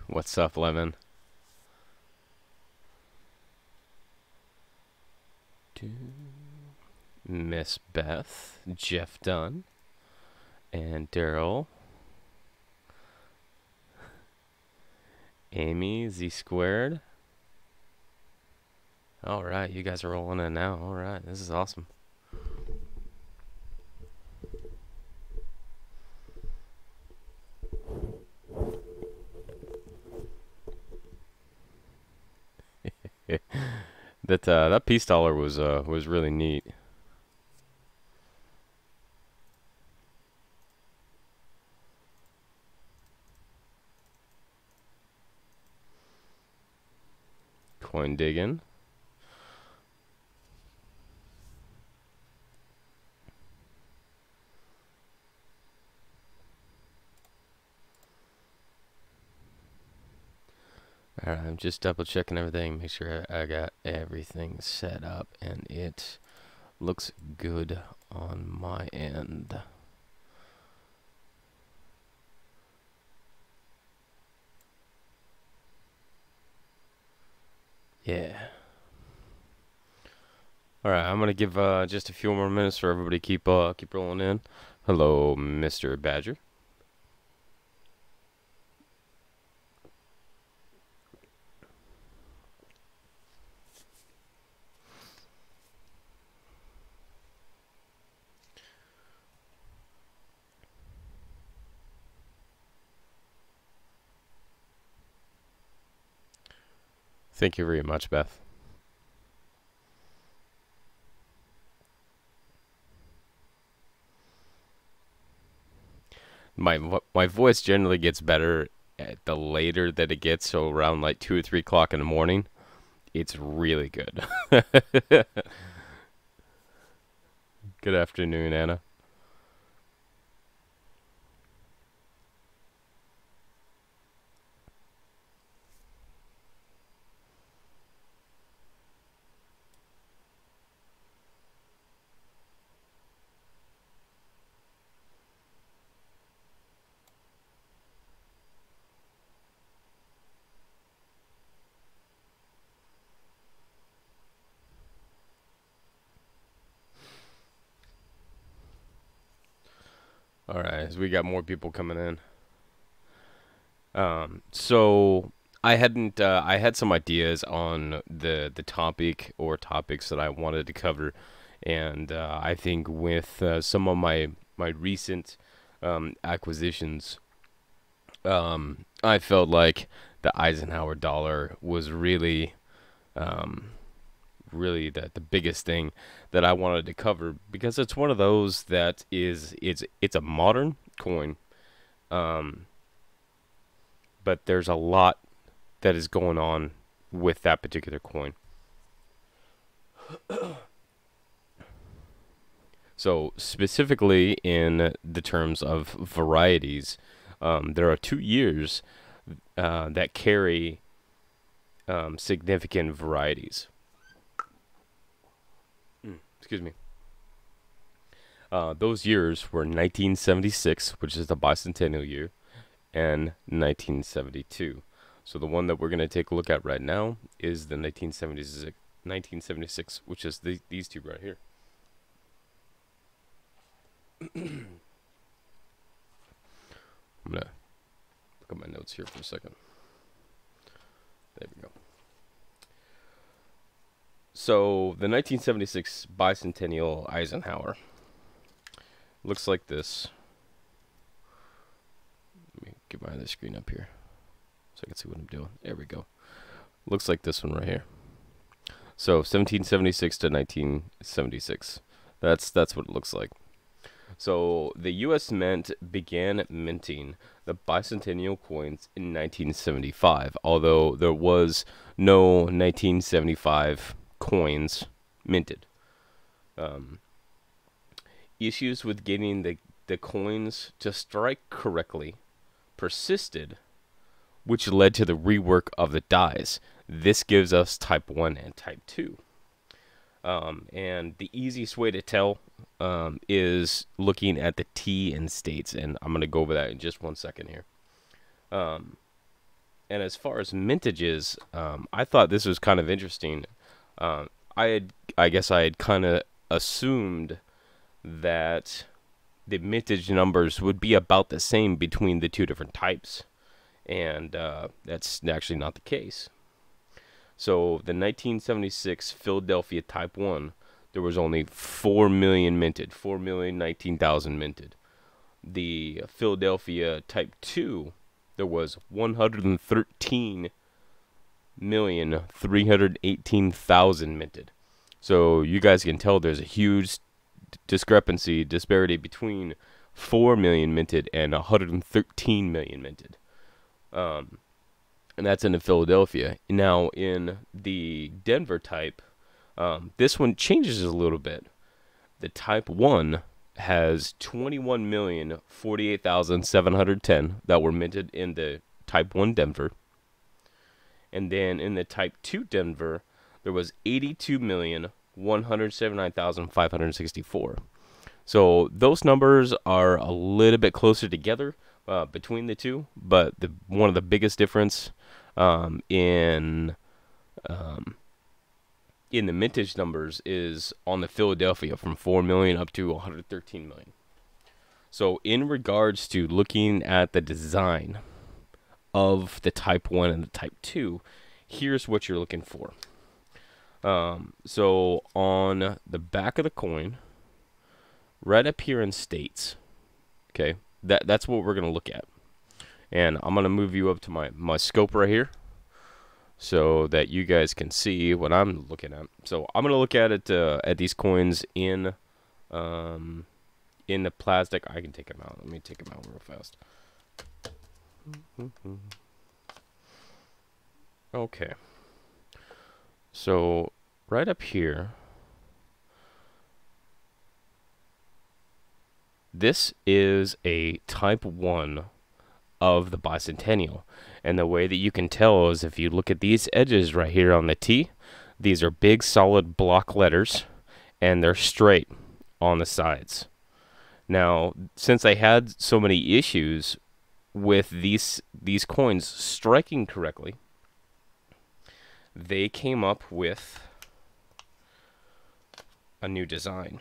What's up, Lemon? Miss Beth, Jeff Dunn, and Daryl, Amy, Z squared. All right, you guys are rolling in now. All right, this is awesome. That peace dollar was really neat. Coin digging. Alright, I'm just double checking everything, make sure I got everything set up and it looks good on my end. Yeah. Alright, I'm gonna give just a few more minutes for everybody to keep rolling in. Hello, Mr. Badger. Thank you very much, Beth. My voice generally gets better at the later that it gets, so around like 2 or 3 o'clock in the morning. It's really good. Good afternoon, Anna. All right, as we got more people coming in. So I had some ideas on the topic or topics that I wanted to cover, and I think with some of my recent acquisitions, I felt like the Eisenhower dollar was really the biggest thing that I wanted to cover because it's one of those that it's a modern coin, um, but there's a lot that is going on with that particular coin. So specifically in the terms of varieties, there are 2 years that carry significant varieties. Excuse me. Those years were 1976, which is the bicentennial year, and 1972. So the one that we're going to take a look at right now is the 1976, which is these two right here. I'm going to look at my notes here for a second. There we go. So the 1976 Bicentennial Eisenhower looks like this. Let me get my other screen up here so I can see what I'm doing. There we go. Looks like this one right here. So 1776 to 1976. That's what it looks like. So the U.S. Mint began minting the bicentennial coins in 1975, although there was no 1975 coins minted. Um, Issues with getting the coins to strike correctly persisted, which led to the rework of the dies. This gives us type 1 and type 2. And the easiest way to tell is looking at the T in states, and I'm going to go over that in just 1 second here. And as far as mintages, I thought this was kind of interesting. Um, I guess I had kind of assumed that the mintage numbers would be about the same between the two different types, and that's actually not the case. So the 1976 Philadelphia Type 1, there was only 4 million minted, 4,019,000 minted. The Philadelphia Type 2, there was 113,318,000 minted. So you guys can tell there's a huge disparity between 4 million minted and 113 million minted. Um, and that's in the Philadelphia. Now in the Denver type, this one changes a little bit. The Type 1 has 21,048,710 that were minted in the Type 1 Denver. And then in the Type 2 Denver, there was 82,179,564. So those numbers are a little bit closer together between the two, but one of the biggest difference in the mintage numbers is on the Philadelphia from 4 million up to 113 million. So in regards to looking at the design of the Type 1 and the Type 2, here's what you're looking for. So on the back of the coin, right up here in states, okay, that's what we're going to look at. And I'm going to move you up to my scope right here so that you guys can see what I'm looking at. So I'm going to look at it at these coins in the plastic. I can take them out. Let me take them out real fast. Okay. So right up here, this is a Type 1 of the Bicentennial. And the way that you can tell is if you look at these edges right here on the T, these are big solid block letters and they're straight on the sides. Now, since I had so many issues with these coins striking correctly, they came up with a new design,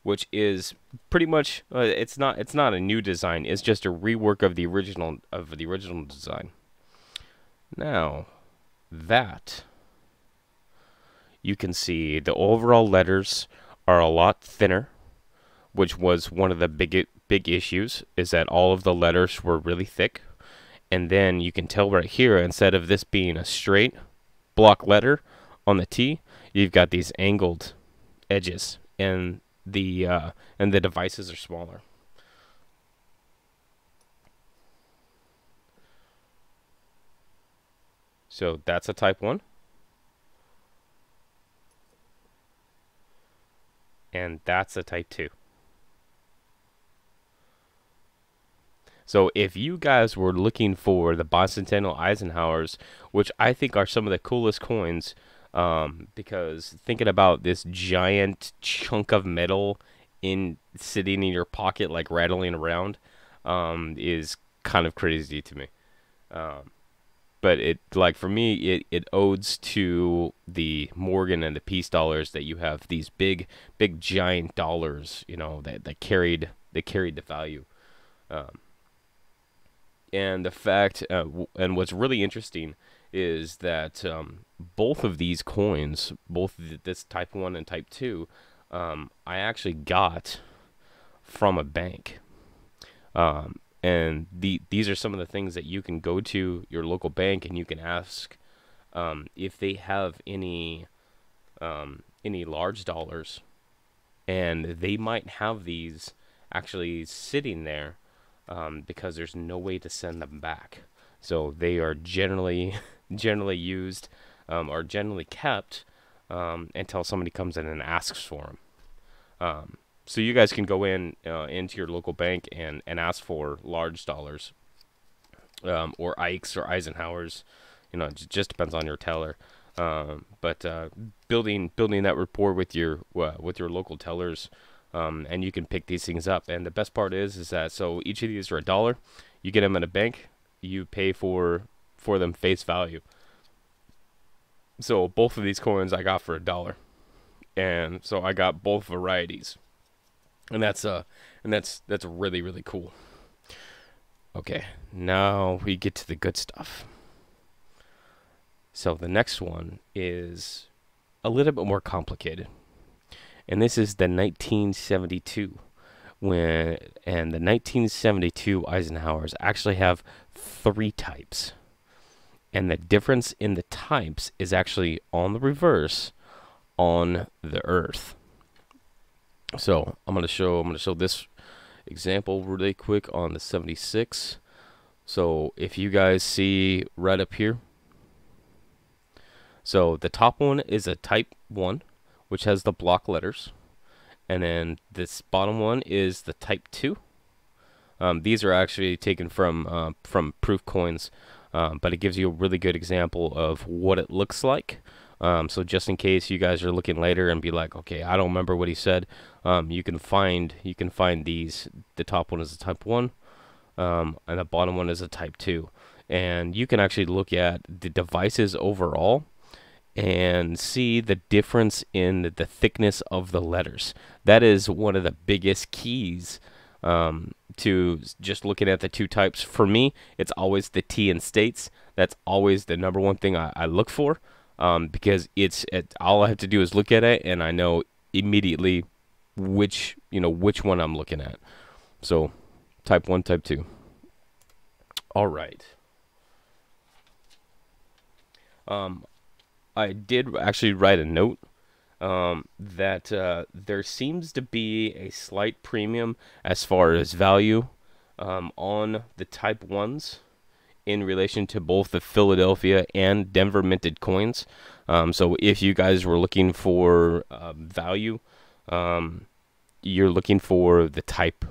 which is pretty much it's not a new design. It's just a rework of the original design. Now, that you can see the overall letters are a lot thinner, which was one of the big issues, is that all of the letters were really thick. And then you can tell right here, instead of this being a straight block letter on the T, you've got these angled edges, and the devices are smaller. So that's a Type 1. And that's a Type 2. So if you guys were looking for the Bicentennial Eisenhowers, which I think are some of the coolest coins, because thinking about this giant chunk of metal sitting in your pocket, like rattling around, is kind of crazy to me. But for me, it odes to the Morgan and the Peace dollars, that you have these big giant dollars, that carried the value. And the fact, and what's really interesting is that both of these coins, both this Type 1 and Type 2, I actually got from a bank. And these are some of the things that you can go to your local bank and you can ask if they have any large dollars, and they might have these actually sitting there because there's no way to send them back. So they are generally used or generally kept until somebody comes in and asks for them. So you guys can go into your local bank and ask for large dollars, or Ikes or Eisenhowers. It just depends on your teller. But building that rapport with your local tellers, and you can pick these things up. And the best part is that, so each of these are $1. You get them at a bank. You pay for for them face value. So both of these coins I got for $1, and so I got both varieties, and that's really, really cool. Okay, now we get to the good stuff. So the next one is a little bit more complicated, and this is the 1972. And the 1972 Eisenhowers actually have 3 types, and the difference in the types is actually on the reverse on the Earth. So I'm gonna show this example really quick on the 76. So if you guys see right up here, so the top one is a type 1, which has the block letters, and then this bottom one is the type 2. These are actually taken from proof coins, but it gives you a really good example of what it looks like. So just in case you guys are looking later and be like, okay, I don't remember what he said, you can find these. The top one is a type 1, and the bottom one is a type 2, and you can actually look at the devices overall and see the difference in the thickness of the letters. That is one of the biggest keys to just looking at the 2 types. For me, it's always the T in states. That's always the number one thing I look for, because all I have to do is look at it, and I know immediately which one I'm looking at. So type 1, type 2. All right. I did actually write a note that there seems to be a slight premium as far as value on the type 1s in relation to both the Philadelphia and Denver minted coins. So if you guys were looking for value, you're looking for the type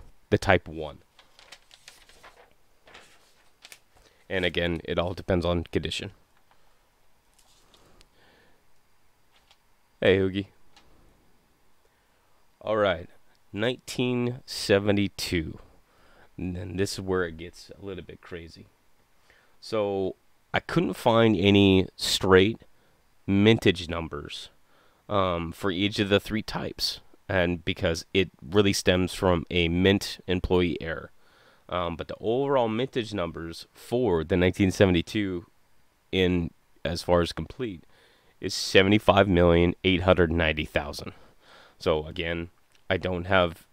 1. And again, it all depends on condition. Hey, Oogie. All right, 1972. And then this is where it gets a little bit crazy. So I couldn't find any straight mintage numbers for each of the 3 types, and because it really stems from a mint employee error. But the overall mintage numbers for the 1972 in as far as complete is 75,890,000. So again, I don't have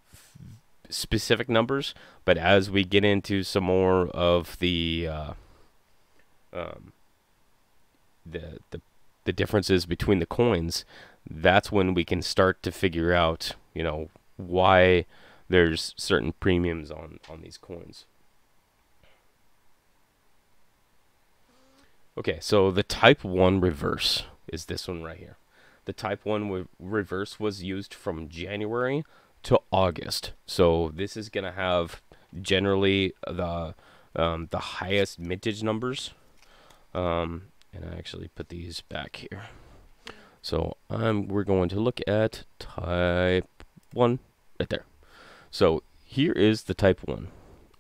specific numbers, but as we get into some more of the differences between the coins, that's when we can start to figure out, why there's certain premiums on these coins. Okay, so the type 1 reverse is this one right here. The type 1 reverse was used from January to August. So this is going to have generally the highest mintage numbers. And I actually put these back here. So we're going to look at type 1 right there. So here is the type 1.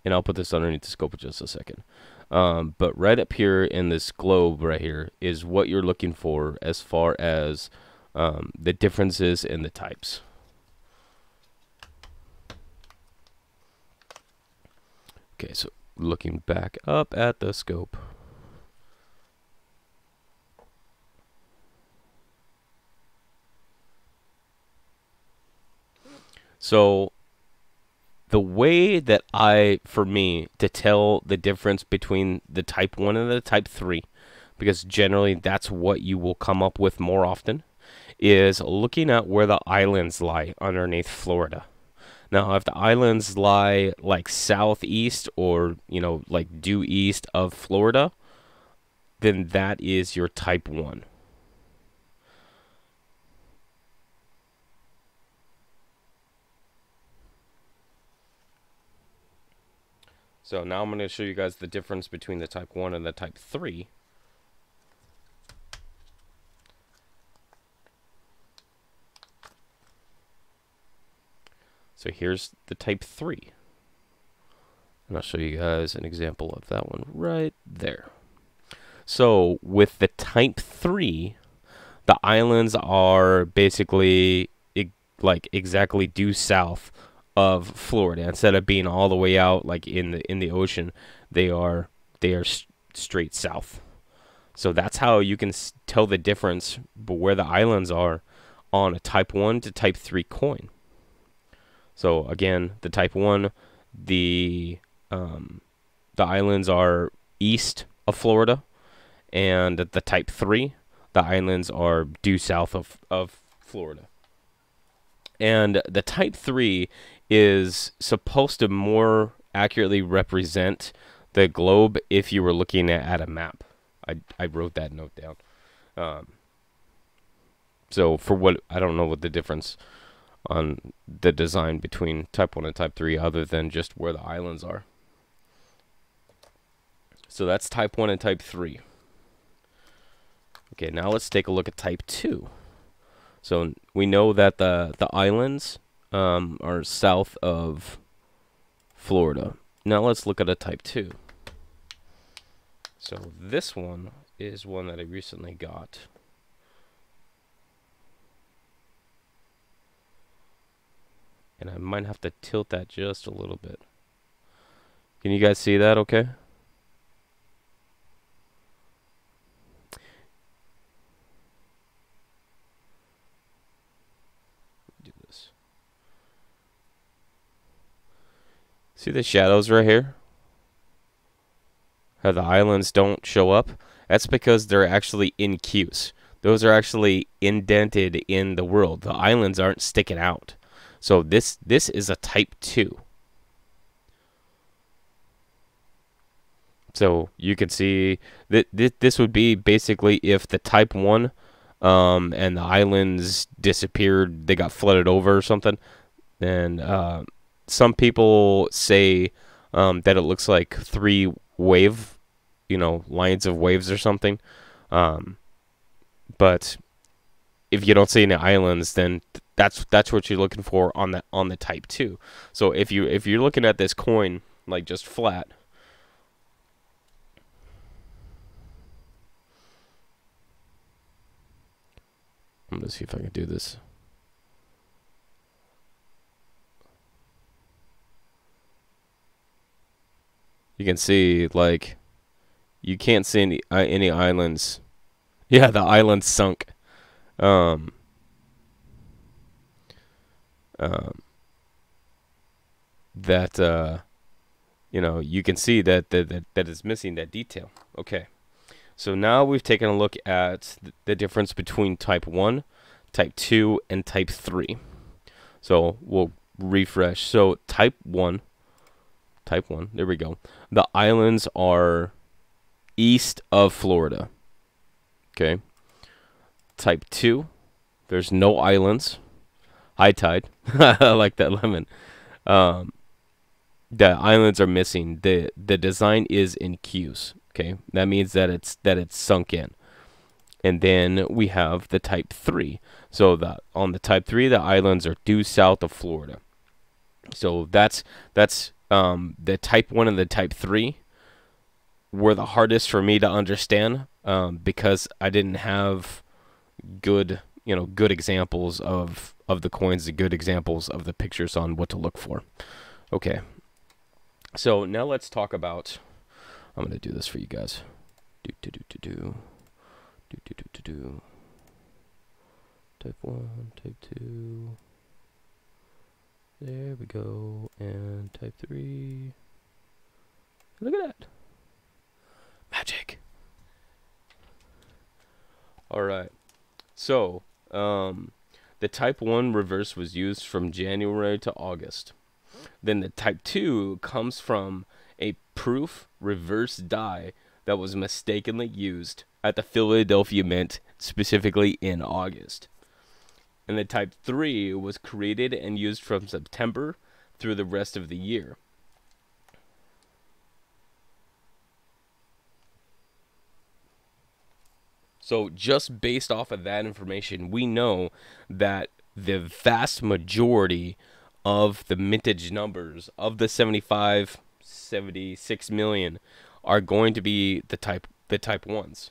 And I'll put this underneath the scope in just a second. But right up here in this globe right here is what you're looking for as far as the differences in the types. Okay, so looking back up at the scope. So the way that for me to tell the difference between the type 1 and the type 3, because generally that's what you will come up with more often, is looking at where the islands lie underneath Florida. Now, if the islands lie like southeast or, like due east of Florida, then that is your type 1. So now I'm going to show you guys the difference between the type 1 and the type 3. So here's the type 3. And I'll show you guys an example of that one right there. So with the type 3, the islands are basically like exactly due south of Florida. Instead of being all the way out like in the ocean, they are straight south. So that's how you can tell the difference where the islands are on a type 1 to type 3 coin. So again, the type 1, the islands are east of Florida, and the type 3, the islands are due south of Florida. And the type 3 is supposed to more accurately represent the globe if you were looking at a map. I wrote that note down. So for what, I don't know what the difference on the design between type 1 and type 3 other than just where the islands are. So that's type 1 and type 3. Okay, now let's take a look at type 2. So we know that the islands are south of Florida. Now let's look at a type 2. So this one is one that I recently got. And I might have to tilt that just a little bit. Can you guys see that okay? Do this. See the shadows right here? How the islands don't show up? That's because they're actually in queues. Those are actually indented in the world. The islands aren't sticking out. So this is a type 2. So you can see that this would be basically if the type 1 and the islands disappeared, they got flooded over or something. And some people say that it looks like 3 wave, lines of waves or something. But if you don't see any islands, then that's what you're looking for on the type 2. So if you're looking at this coin like just flat, I'm gonna see if I can do this. You can see like you can't see any islands. Yeah, the islands sunk. That you can see that is missing that detail. Okay, so now we've taken a look at the difference between type 1, type 2, and type 3. So we'll refresh. So type 1, there we go. The islands are east of Florida. Okay. Type 2, there's no islands. High tide. I like that lemon. The islands are missing. The design is in queues. Okay, that means that it's sunk in. And then we have the type 3. So on the type 3, the islands are due south of Florida. So that's the type 1 and the type 3 were the hardest for me to understand because I didn't have good examples of the coins, the good examples of the pictures on what to look for. Okay, so now let's talk about, I'm going to do this for you guys. Type 1, type 2. There we go. And type 3. Look at that. Magic. Alright. So, the type 1 reverse was used from January to August. Then the type 2 comes from a proof reverse die that was mistakenly used at the Philadelphia Mint, specifically in August. And the type 3 was created and used from September through the rest of the year. So just based off of that information, we know that the vast majority of the mintage numbers of the 75, 76 million are going to be the type the type 1s,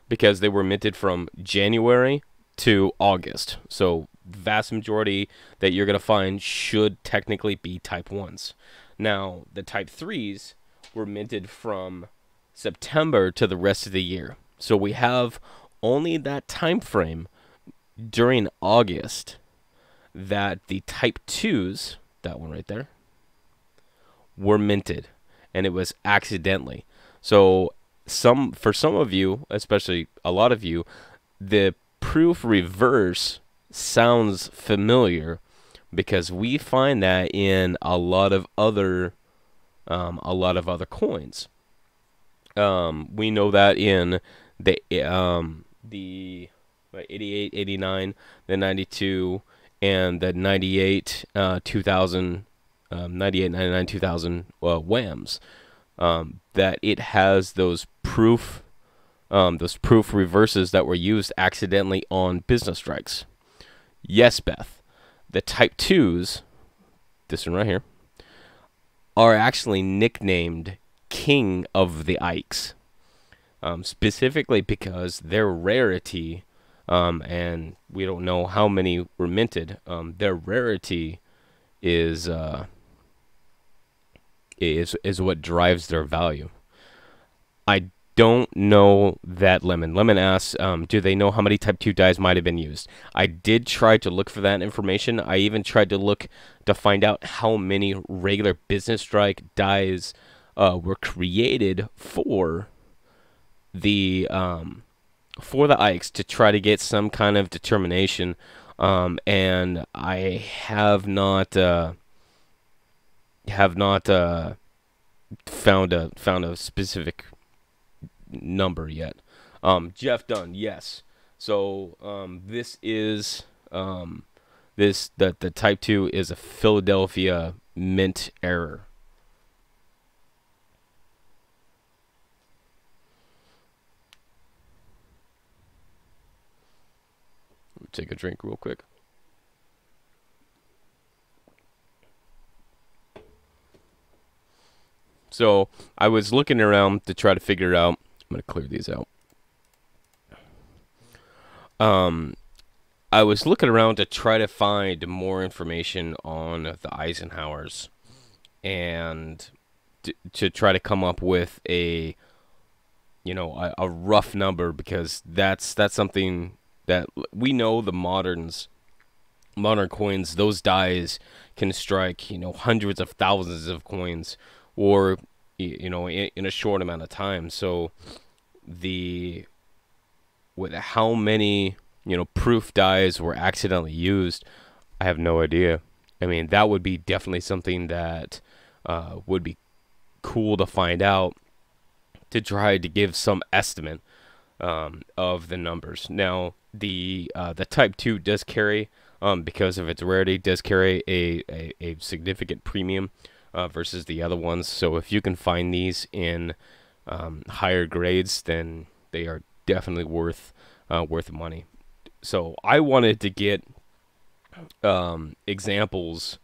because they were minted from January to August. So vast majority that you're going to find should technically be type 1s. Now, the type 3s were minted from September to the rest of the year. So we have only that time frame during August that the type 2s, that one right there, were minted, and it was accidentally. So for some of you, especially a lot of you, the proof reverse sounds familiar, because we find that in a lot of other coins. We know that in the 88, 89, the 92, and the 98, 2000, 98, 99, 2000 WAMs. That it has those proof reverses that were used accidentally on business strikes. Yes, Beth. The type 2s, this one right here, are actually nicknamed King of the Ikes, specifically because their rarity, and we don't know how many were minted, their rarity is what drives their value. I don't know that Lemon. Lemon asks, do they know how many Type 2 dies might have been used? I did try to look for that information. I even tried to look to find out how many regular business strike dies were created for the Ikes, to try to get some kind of determination. And I have not found a specific number yet. Jeff Dunn, yes. So this is the type 2 is a Philadelphia mint error. Take a drink real quick. So I was looking around to try to figure it out. I'm going to clear these out. I was looking around to try to find more information on the Eisenhowers, and to try to come up with a rough number, because that's something that we know. The modern coins, those dies can strike hundreds of thousands of coins, or in a short amount of time. So with how many proof dies were accidentally used, I have no idea. I mean, that would be definitely something that would be cool to find out, to try to give some estimate of the numbers. Now, the Type 2 does carry, because of its rarity, does carry a significant premium versus the other ones. So if you can find these in higher grades, then they are definitely worth money. So I wanted to get examples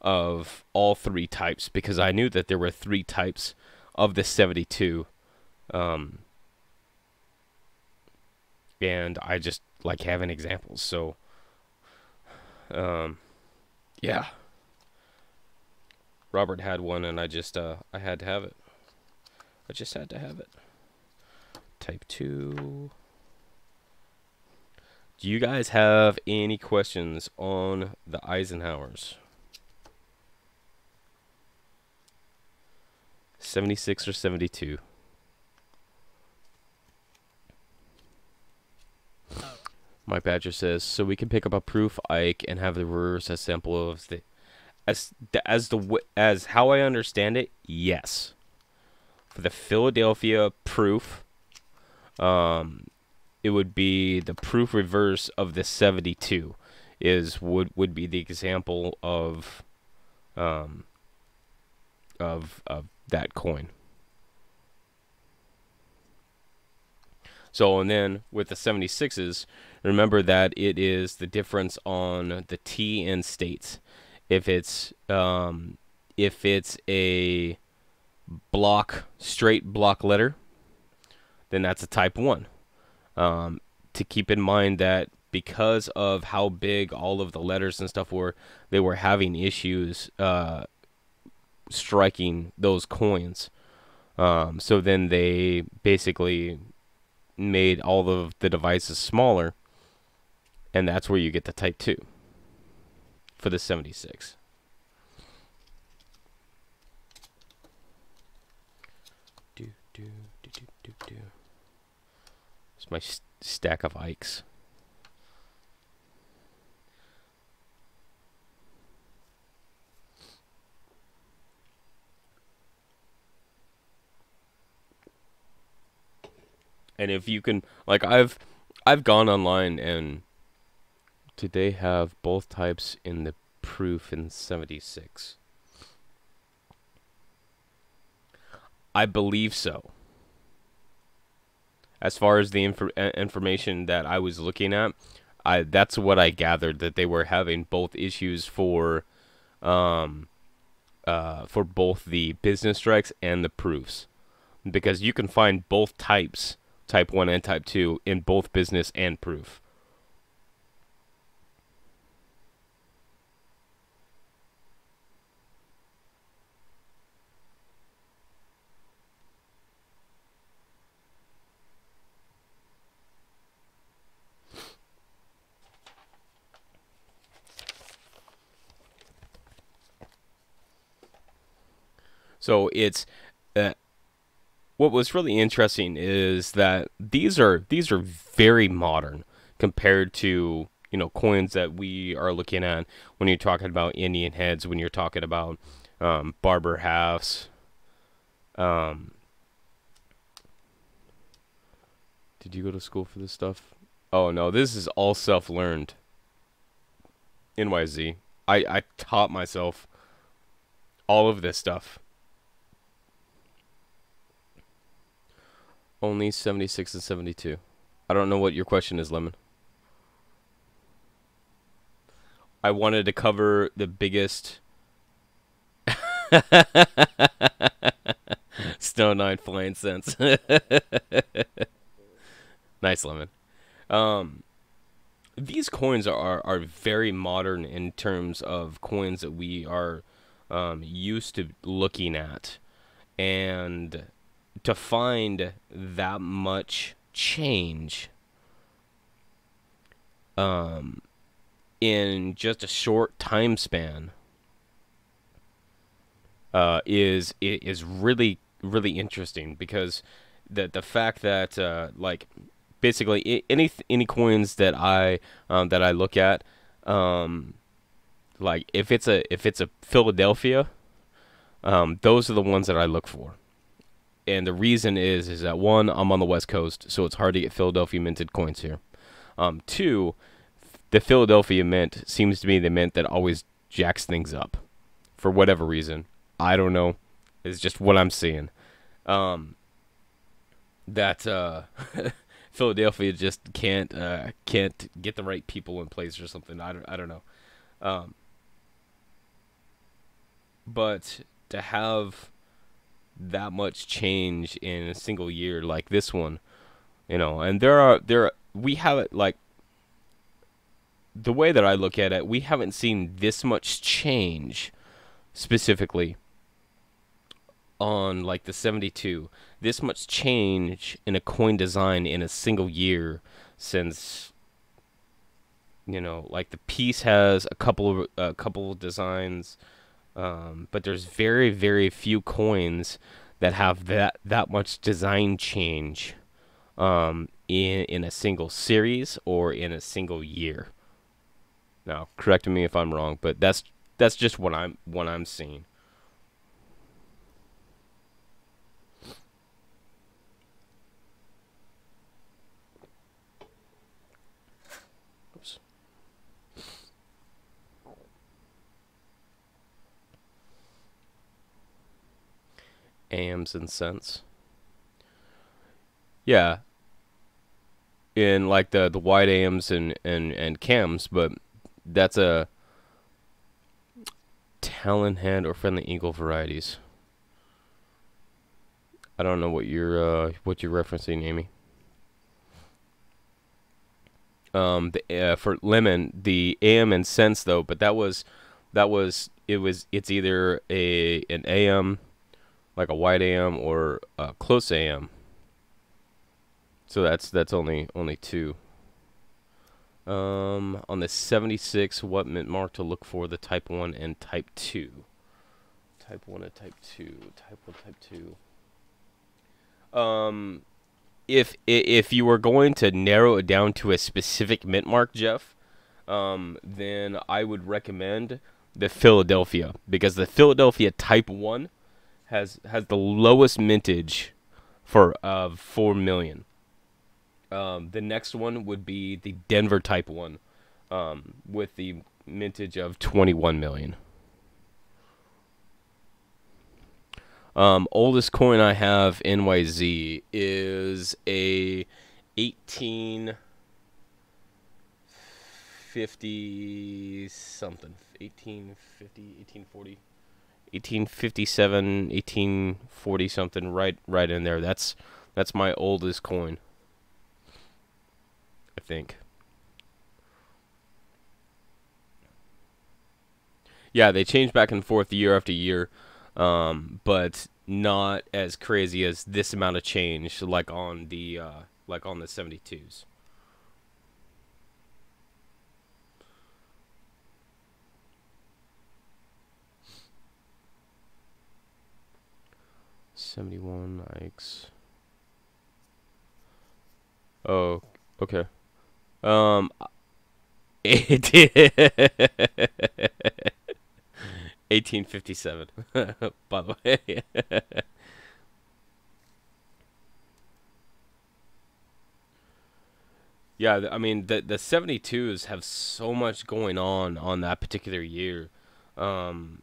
of all three types, because I knew that there were three types of the 72. And I just like having examples. So, yeah. Robert had one, and I just, I had to have it. I just had to have it. Type 2. Do you guys have any questions on the Eisenhowers? 76 or 72? Mike Badger says, so we can pick up a proof Ike and have the reverse as sample of the as how I understand it, yes. For the Philadelphia proof, it would be the proof reverse of the 72 would be the example of that coin. So, and then with the 76s, remember that it is the difference on the T in states. If it's a straight block letter, then that's a type 1. To keep in mind that because of how big all of the letters and stuff were, they were having issues striking those coins. So then they basically made all of the devices smaller, and that's where you get the type 2 for the 76. It's my stack of Ikes. And if you can, like, I've gone online, and did they have both types in the proof in 76? I believe so. As far as the information that I was looking at, that's what I gathered, that they were having both issues for both the business strikes and the proofs, because you can find both types, type 1 and type 2, in both business and proof. So it's what was really interesting is that these are very modern compared to, you know, coins that we are looking at when you're talking about Indian heads, when you're talking about barber halves. Did you go to school for this stuff? Oh no, this is all self-learned. NYZ. I taught myself all of this stuff. Only 76 and 72. I don't know what your question is, Lemon. I wanted to cover the biggest Stone 9 flying cents. Nice, Lemon. These coins are very modern in terms of coins that we are used to looking at. And to find that much change in just a short time span is really interesting, because the fact that like basically any coins that I look at, like if it's a Philadelphia, those are the ones that I look for. And the reason is that, one, I'm on the West Coast, so it's hard to get Philadelphia minted coins here. Two, the Philadelphia mint seems to be the mint that always jacks things up for whatever reason. I don't know. It's just what I'm seeing. That Philadelphia just can't get the right people in place or something. I don't know. But to have that much change in a single year like this one, you know, and we have it, like, the way that I look at it, we haven't seen this much change specifically on, like, the 72, this much change in a coin design in a single year since, you know, like, the piece has a couple of designs. But there's very, very few coins that have that much design change in a single series or in a single year. Now, correct me if I'm wrong, but that's just what I'm seeing. Oops. AMs and cents. Yeah. In, like, the wide AMs and cams, but that's a Talon Hand or Friendly Eagle varieties. I don't know what you're referencing, Amy. For lemon, the AM and cents though, but it's either an AM, like a white AM, or a close AM. So that's only two. On the 76, what mint mark to look for? The type 1 and type 2. Type 1 and type 2. Type 1, type 2. If you were going to narrow it down to a specific mint mark, Jeff, then I would recommend the Philadelphia, because the Philadelphia Type 1 has the lowest mintage for 4 million. The next one would be the Denver Type 1, with the mintage of 21 million. Oldest coin I have, NYZ, is a 1850 something, 1850, 1840, 1857, 1840 something, right in there. That's my oldest coin, I think. Yeah, they change back and forth year after year, but not as crazy as this amount of change, like on the 72s. $71 X. Oh, okay. Um, it did. 1857. By the way. Yeah, I mean the 72s have so much going on that particular year. Um,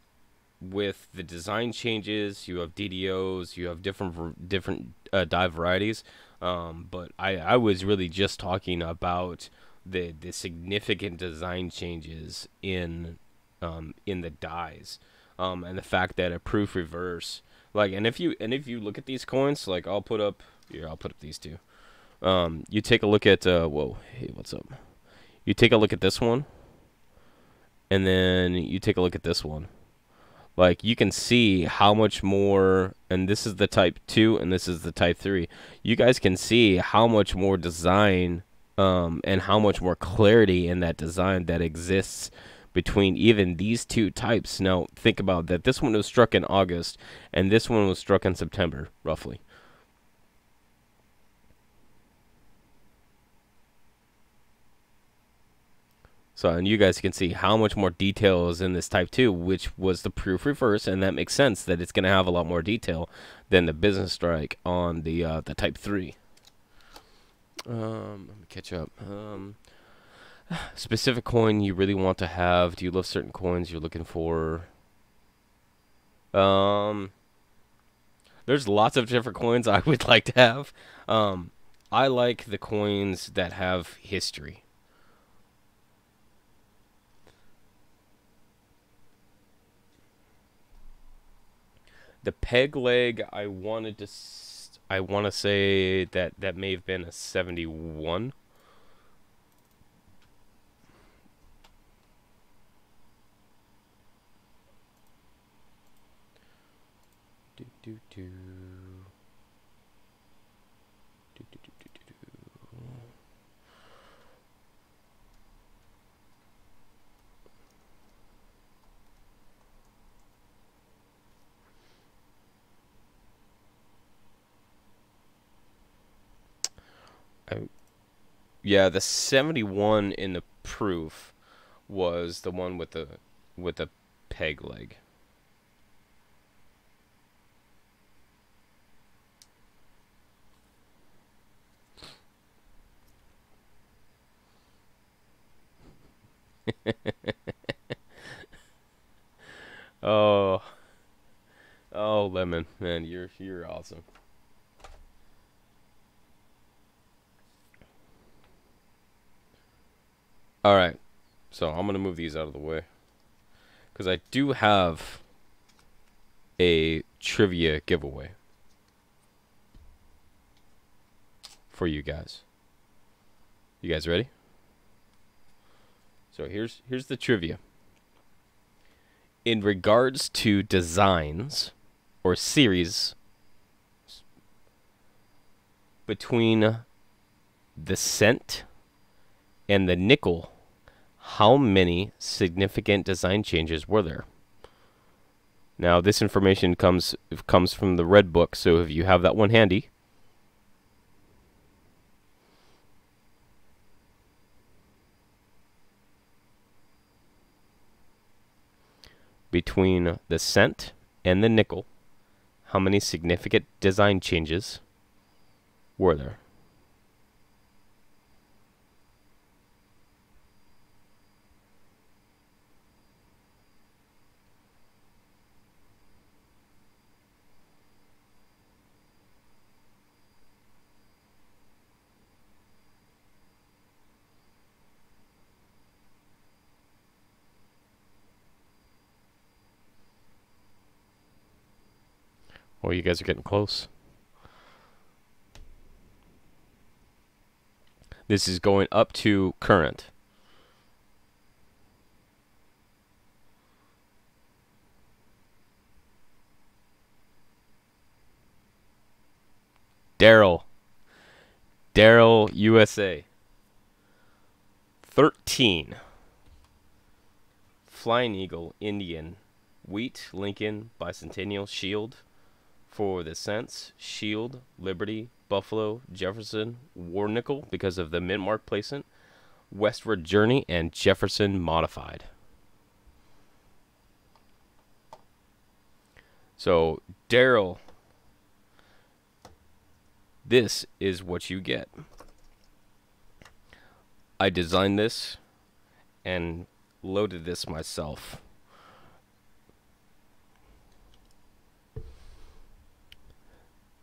with the design changes, you have DDOs, you have different die varieties. But I was really just talking about the significant design changes in the dies, and the fact that a proof reverse, like, and if you look at these coins, like I'll put up these two. You take a look at whoa, hey, what's up? You take a look at this one, and then you take a look at this one. Like, you can see how much more, and this is the type 2 and this is the type 3. You guys can see how much more design, and how much more clarity in that design that exists between even these two types. Now, think about that. This one was struck in August, and this one was struck in September, roughly. So, and you guys can see how much more detail is in this Type 2, which was the proof reverse, and that makes sense that it's going to have a lot more detail than the business strike on the Type 3. Let me catch up. Specific coin you really want to have. Do you love certain coins you're looking for? There's lots of different coins I would like to have. I like the coins that have history. The peg leg, I want to say that may have been a 71. Do do do. Do do do do do do. Yeah, the 71 in the proof was the one with the peg leg. Oh, oh, Lemon, man, you're awesome. All right, so I'm gonna move these out of the way because I do have a trivia giveaway. for you guys. You guys ready? So here's the trivia. In regards to designs or series between the cent and the nickel, how many significant design changes were there? Now, this information comes from the Red Book, so if you have that one handy. Between the cent and the nickel, how many significant design changes were there? Oh, you guys are getting close. This is going up to current. Daryl, USA. 13. Flying Eagle, Indian. Wheat, Lincoln, Bicentennial, Shield. For the cents, Shield, Liberty, Buffalo, Jefferson, War Nickel because of the mint mark placement, Westward Journey, and Jefferson Modified. So, Daryl, this is what you get. I designed this and loaded this myself.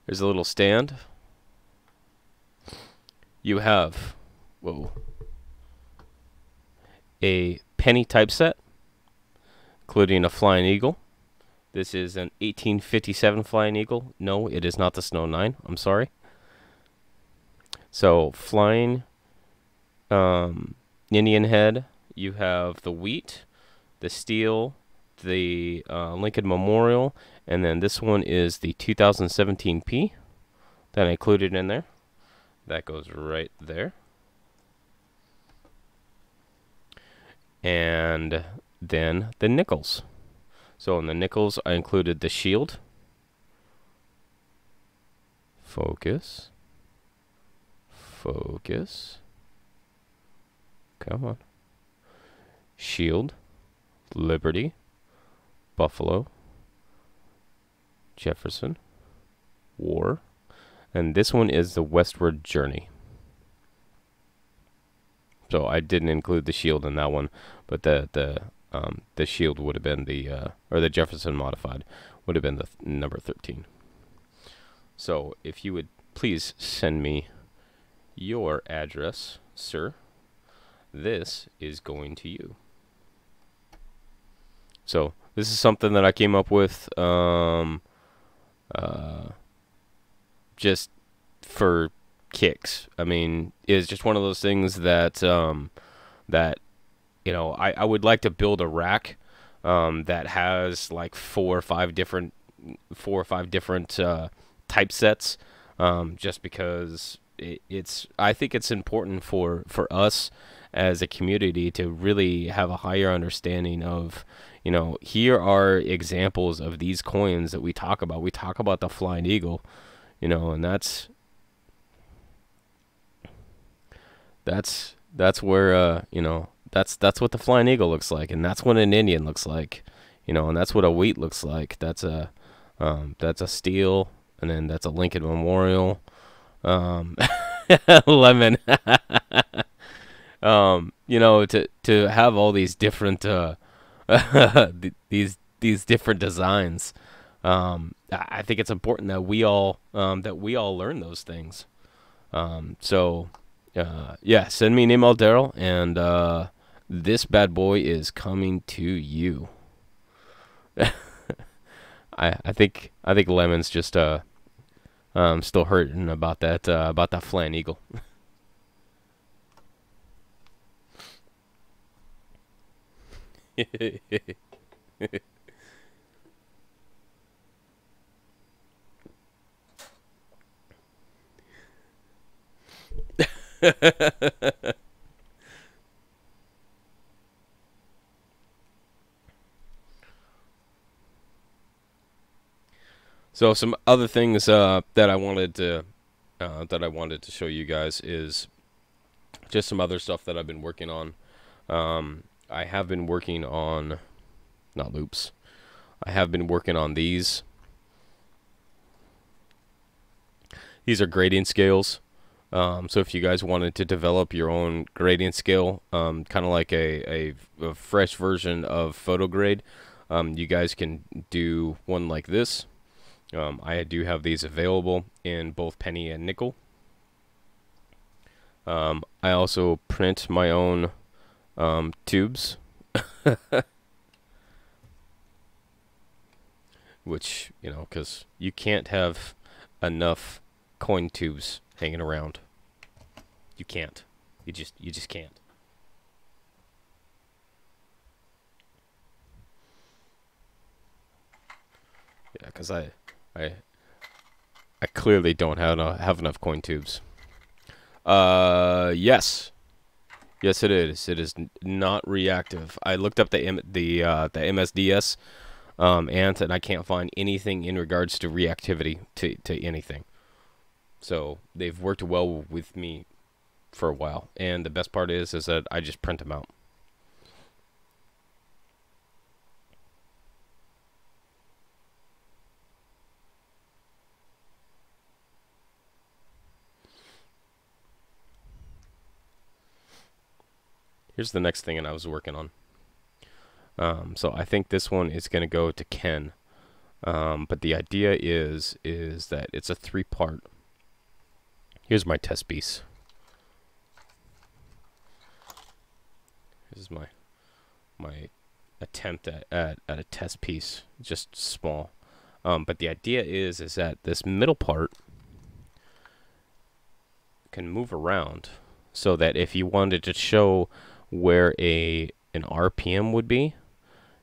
There's a little stand. You have, a penny typeset, including a Flying Eagle. This is an 1857 Flying Eagle. No, it is not the Snow 9. I'm sorry. So, Flying Indian head. You have the wheat, the steel, the Lincoln Memorial, and then this one is the 2017 P that I included in there. That goes right there. And then the nickels. So in the nickels, I included the Shield. Focus. Focus. Come on. Shield. Liberty. Buffalo. Jefferson. War. And this one is the Westward Journey. So I didn't include the Shield in that one, but the Shield would have been or the Jefferson Modified would have been the number 13. So if you would please send me your address, sir, this is going to you. So this is something that I came up with just for kicks. I mean, it's just one of those things that that I would like to build a rack that has like four or five different typesets, just because I think it's important for us as a community to really have a higher understanding of, here are examples of these coins that we talk about. We talk about the Flying Eagle, and that's where that's what the Flying Eagle looks like, and that's what an Indian looks like, and that's what a wheat looks like. That's a steel, and then that's a Lincoln Memorial, lemon. To have all these different these different designs. I think it's important that we all learn those things. Yeah, send me an email, Daryl, and this bad boy is coming to you. I think lemon's just Still hurting about that flan eagle. So some other things that I wanted to show you guys is just some other stuff that I've been working on. I have been working on, not loops. I have been working on these. These are gradient scales. So if you guys wanted to develop your own gradient scale, kind of like a fresh version of PhotoGrade, you guys can do one like this. I do have these available in both penny and nickel. I also print my own tubes, which, you know, because you can't have enough coin tubes hanging around. You can't. You just can't. Yeah, because I clearly don't have enough coin tubes. Yes. Yes, it is. It is not reactive. I looked up the MSDS and I can't find anything in regards to reactivity to anything. So they've worked well with me for a while, and the best part is that I just print them out. Here's the next thing that I was working on. So I think this one is going to go to Ken. But the idea is that it's a 3-part. Here's my test piece. This is my attempt at a test piece, just small. But the idea is that this middle part can move around, so that if you wanted to show where an RPM would be,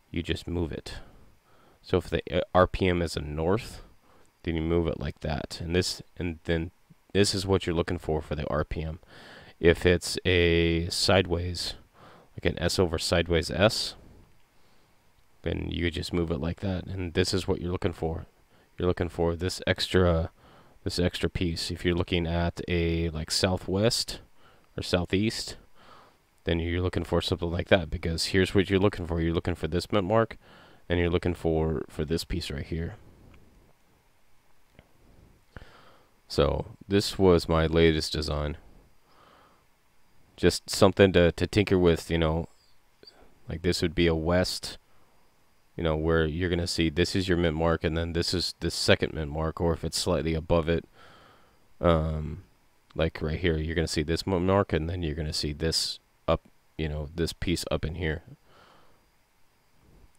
you just move it. So if the RPM is a north, then you move it like that, and then this is what you're looking for the RPM. If it's a sideways, like an S over sideways S, then you just move it like that, and this is what you're looking for. You're looking for this extra piece. If you're looking at a like southwest or southeast, then you're looking for something like that, because here's what you're looking for. You're looking for this mint mark, and you're looking for this piece right here. So this was my latest design. Just something to tinker with, you know. Like this would be a west, you know, where you're gonna see this is your mint mark, and then this is the second mint mark, or if it's slightly above it, like right here, you're gonna see this mint mark, and then you're gonna see this up, you know, this piece up in here.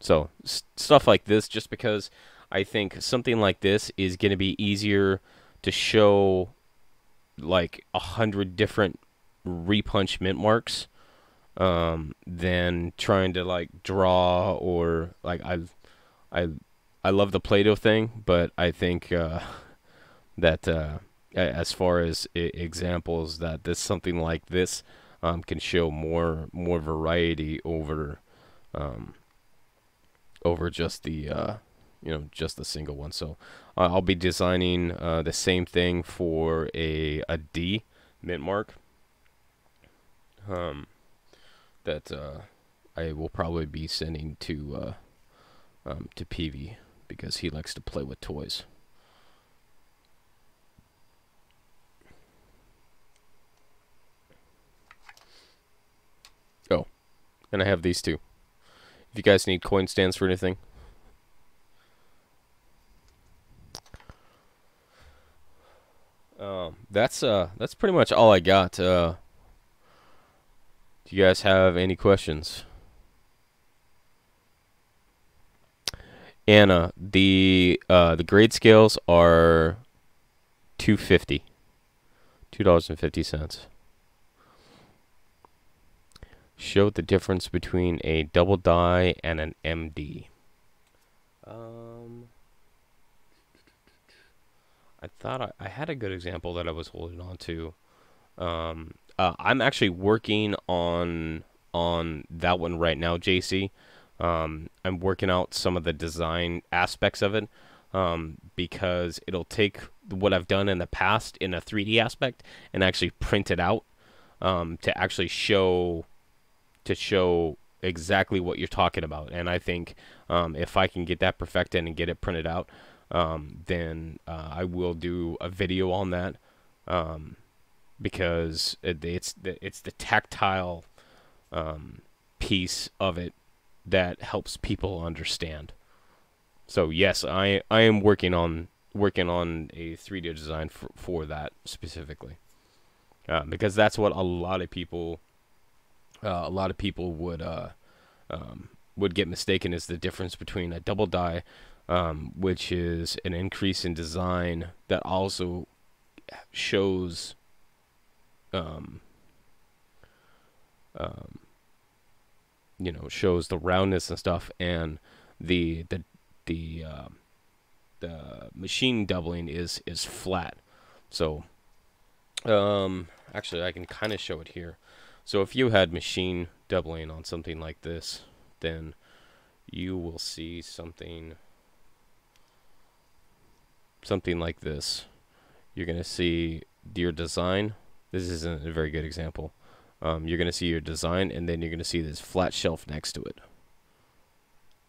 So stuff like this, just because I think something like this is gonna be easier to show like 100 different repunch mint marks than trying to like draw, or like I love the Play-Doh thing, but I think that as far as examples, that this something like this can show more variety over over just the you know, just the single one. So I'll be designing the same thing for a D mint mark that I will probably be sending to PV, because he likes to play with toys. Oh, and I have these two. If you guys need coin stands for anything. That's pretty much all I got. Do you guys have any questions? Anna, the grade scales are $2.50. $2.50. Show the difference between a double die and an MD. I thought I had a good example that I was holding on to. I'm actually working on that one right now, JC. I'm working out some of the design aspects of it, because it'll take what I've done in the past in a 3D aspect and actually print it out, to actually show exactly what you're talking about. And I think if I can get that perfected and get it printed out, then I will do a video on that, because it's the tactile piece of it that helps people understand. So yes, I am working on a 3D design for that specifically, because that's what a lot of people would get mistaken, is the difference between a double die, which is an increase in design that also shows shows the roundness and stuff, and the machine doubling is flat. So actually I can kind of show it here. So if you had machine doubling on something like this, then you will see something like this. You're going to see your design. This isn't a very good example. You're going to see your design, and then you're going to see this flat shelf next to it.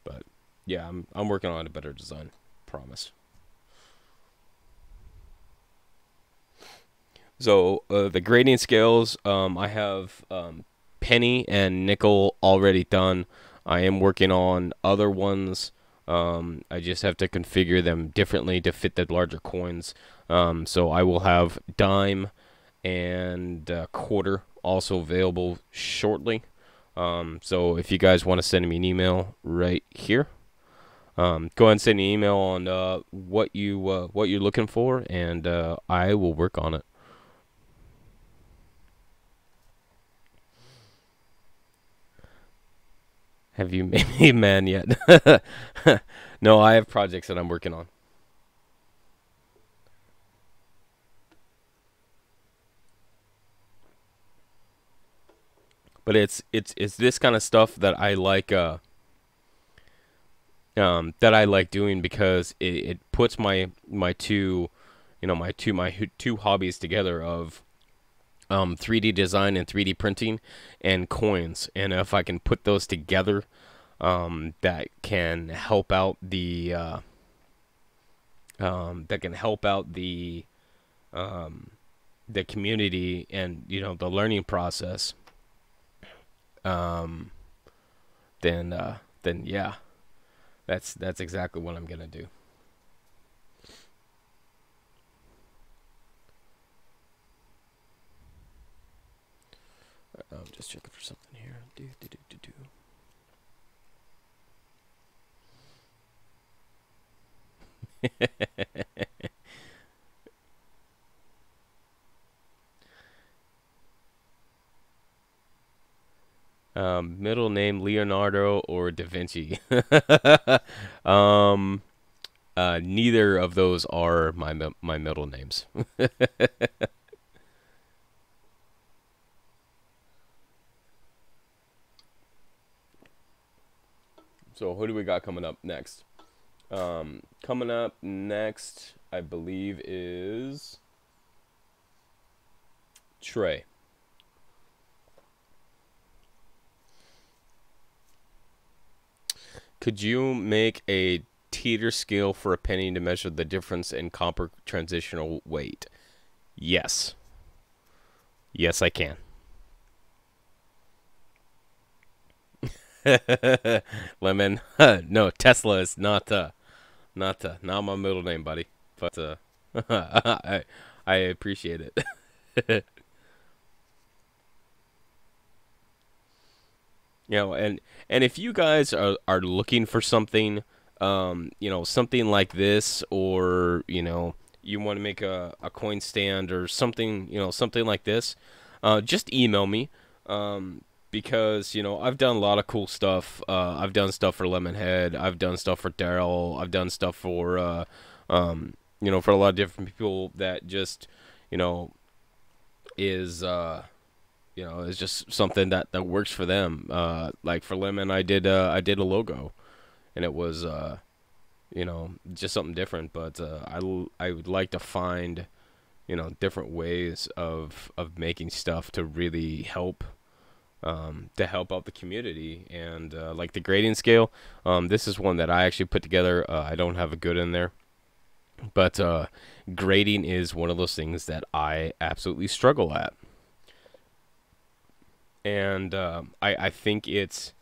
But yeah, I'm working on a better design, promise. So the grading scales, I have penny and nickel already done. I am working on other ones. I just have to configure them differently to fit the larger coins. So I will have dime and quarter also available shortly. So if you guys want to send me an email right here, go ahead and send me an email on what you're looking for, and I will work on it. Have you made me man yet? No, I have projects that I'm working on. But it's this kind of stuff that I like doing, because it puts my two hobbies together of 3D design and 3D printing and coins. And if I can put those together, that can help out the community and the learning process, then yeah, that's exactly what I'm gonna do. I'm just checking for something here. Middle name Leonardo or Da Vinci? Neither of those are my middle names. So who do we got coming up next? Coming up next, I believe, is Trey. Could you make a teeter scale for a penny to measure the difference in copper transitional weight? Yes. Yes, I can. Lemon. No, Tesla is not my middle name, buddy. But I appreciate it. And if you guys are looking for something, something like this, or you want to make a coin stand or something, something like this, just email me. Because I've done a lot of cool stuff. I've done stuff for Lemonhead. I've done stuff for Daryl. I've done stuff for for a lot of different people that just you know is is just something that works for them. Like for Lemon, I did a logo, and it was just something different. But I would like to find different ways of making stuff to really help out the community. And like the grading scale, this is one that I actually put together. I don't have a good in there, but grading is one of those things that I absolutely struggle at. And I think it's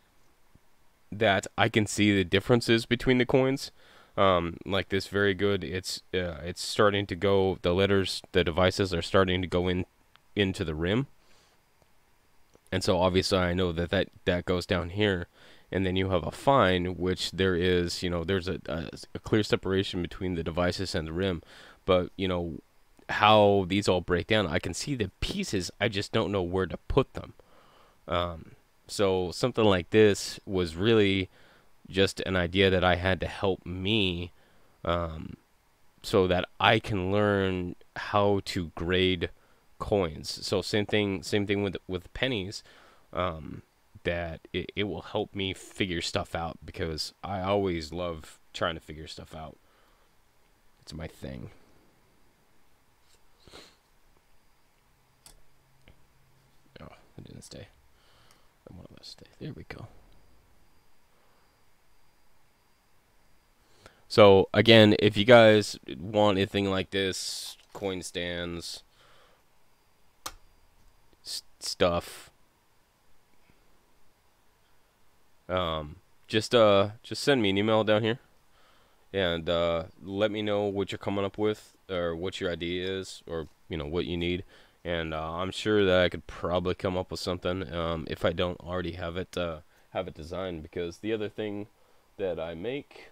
that I can see the differences between the coins. Like this, very good. It's starting to go. The letters, the devices are starting to go into the rim, and so obviously I know that goes down here, and then you have a fine, which there is there's a clear separation between the devices and the rim, but how these all break down, I can see the pieces. I just don't know where to put them. So something like this was really just an idea that I had to help me, so that I can learn how to grade coins. So same thing with pennies, that it will help me figure stuff out, because I always love trying to figure stuff out. It's my thing. Oh, it didn't stay. I want to stay. There we go. So again, if you guys want anything like this, coin stands, stuff, just send me an email down here, and let me know what you're coming up with, or what your idea is, or what you need. And I'm sure that I could probably come up with something, if I don't already have it designed. Because the other thing that I make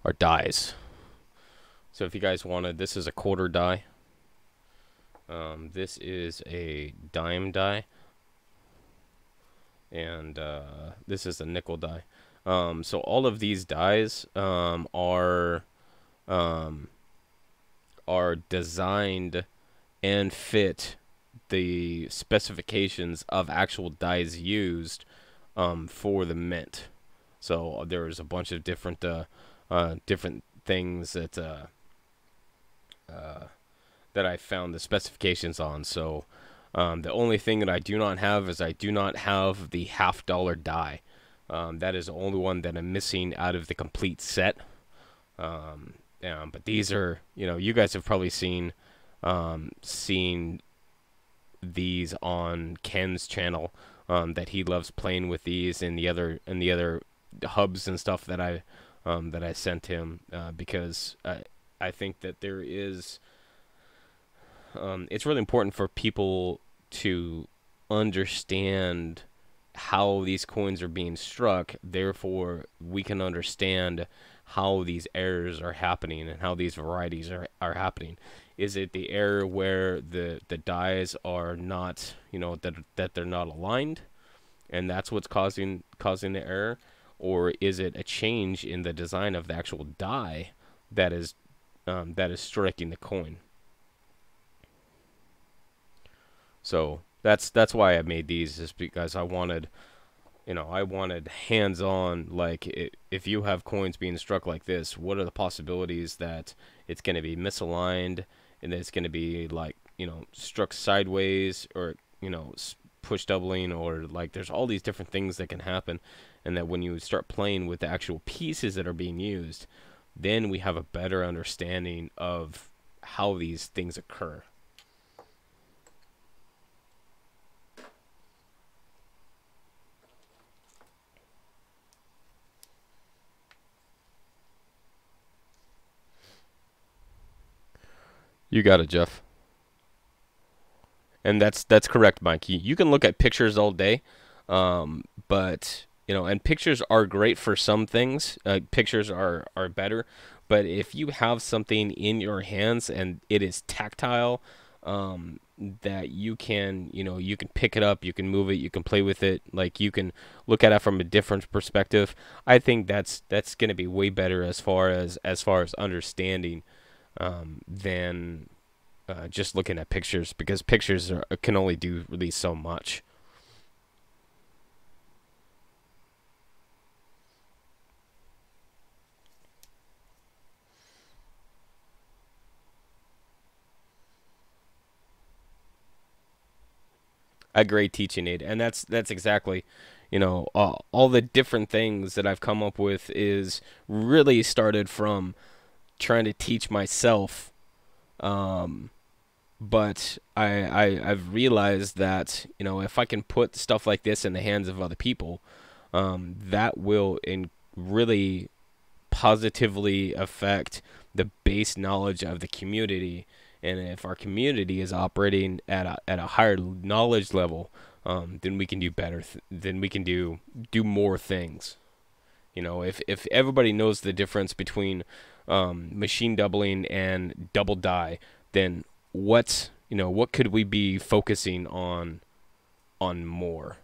are dies. So if you guys wanted, this is a quarter die. This is a dime die, and this is a nickel die. So all of these dies are designed and fit the specifications of actual dies used for the mint. So there's a bunch of different things that I found the specifications on. So the only thing that I do not have is I do not have the $half die. That is the only one that I'm missing out of the complete set. But these are, you guys have probably seen these on Ken's channel, that he loves playing with these, and the other hubs and stuff that I sent him, because I think that there is, it's really important for people to understand how these coins are being struck. Therefore, we can understand how these errors are happening and how these varieties are happening. Is it the error where the dies are not, that they're not aligned, and that's what's causing the error? Or is it a change in the design of the actual die that is striking the coin? So that's why I made these, is because I wanted hands-on. Like, if you have coins being struck like this, what are the possibilities that it's going to be misaligned, and that it's going to be like, struck sideways, or push doubling, or like there's all these different things that can happen. And that when you start playing with the actual pieces that are being used, then we have a better understanding of how these things occur. You got it, Jeff. And that's correct, Mike. You can look at pictures all day, but and pictures are great for some things. Pictures are better, but if you have something in your hands and it is tactile, that you can pick it up, you can move it, you can play with it, like you can look at it from a different perspective. I think that's going to be way better as far as understanding, than just looking at pictures, because pictures can only do really so much. A great teaching aid, and that's exactly, all the different things that I've come up with is really started from trying to teach myself. Um, but I've realized that if I can put stuff like this in the hands of other people, that will really positively affect the base knowledge of the community. And if our community is operating at a higher knowledge level, then we can do better. Then we can do more things. If everybody knows the difference between machine doubling and double die, then what could we be focusing on more,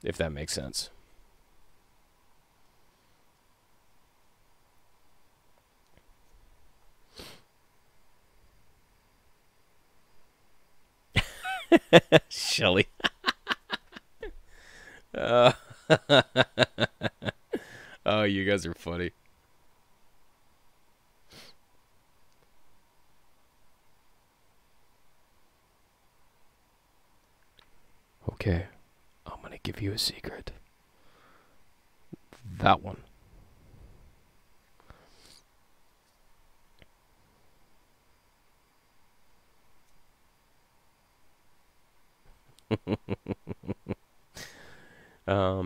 if that makes sense. Shelly. Uh, oh, you guys are funny. Okay, I'm gonna give you a secret. That one.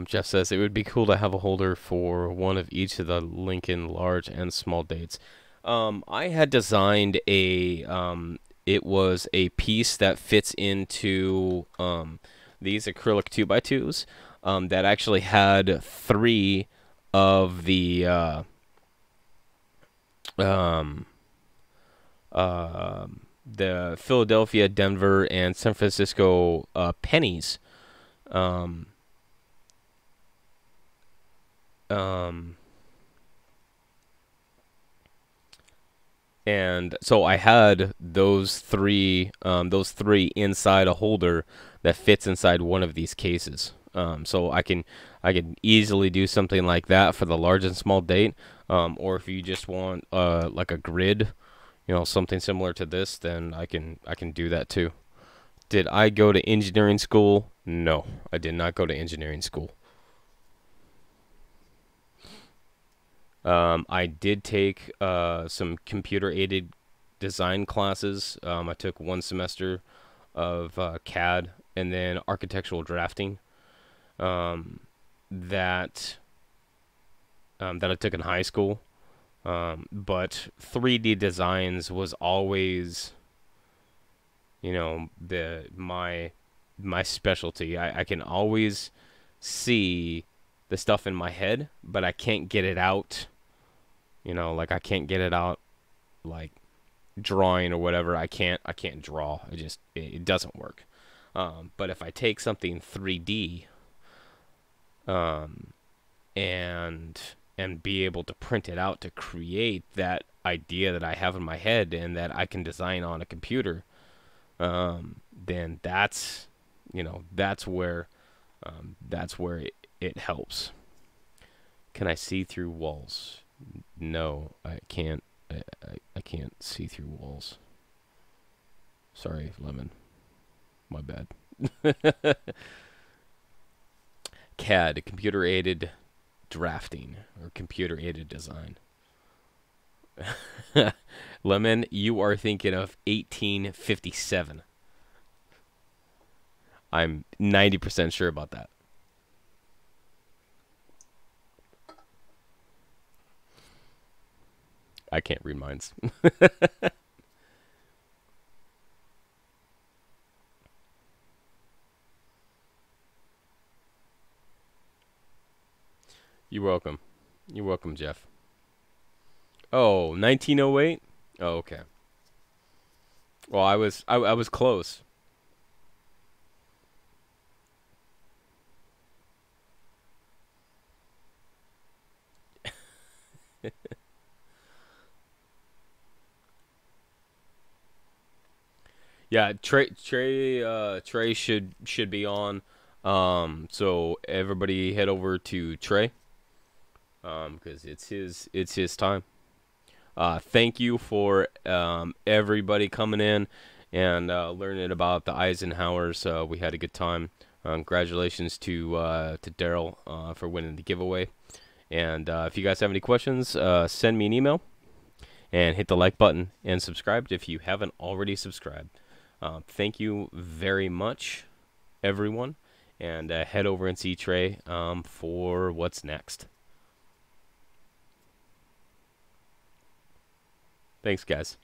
Jeff says it would be cool to have a holder for one of each of the Lincoln large and small dates. I had designed it was a piece that fits into these acrylic 2x2s, that actually had three of um, the Philadelphia, Denver, and San Francisco pennies. Um, um, and so I had those three inside a holder that fits inside one of these cases. So I can easily do something like that for the large and small date. Or if you just want like a grid, something similar to this, then I can do that too. Did I go to engineering school? No, I did not go to engineering school. I did take some computer aided design classes. I took one semester of CAD and then architectural drafting, um, that that I took in high school. But 3D designs was always, my specialty. I can always see the stuff in my head, but I can't get it out. Like I can't get it out, like drawing or whatever. I can't draw. It doesn't work. But if I take something 3D, um, and be able to print it out to create that idea that I have in my head and that I can design on a computer, then that's where it helps. Can I see through walls? No, I can't. I can't see through walls. Sorry, Lemon. My bad. CAD, computer aided drafting or computer aided design. Lemon, you are thinking of 1857. I'm 90% sure about that. I can't read minds. You're welcome. You're welcome, Jeff. Oh, 1908? Oh, okay. Well, I was close. Yeah, Trey should be on. So everybody head over to Trey, because it's his time. Thank you for everybody coming in and learning about the Eisenhowers. We had a good time. Congratulations to Daryl for winning the giveaway. And if you guys have any questions, send me an email and hit the like button and subscribe if you haven't already subscribed. Thank you very much, everyone, and head over and see Trey for what's next. Thanks, guys.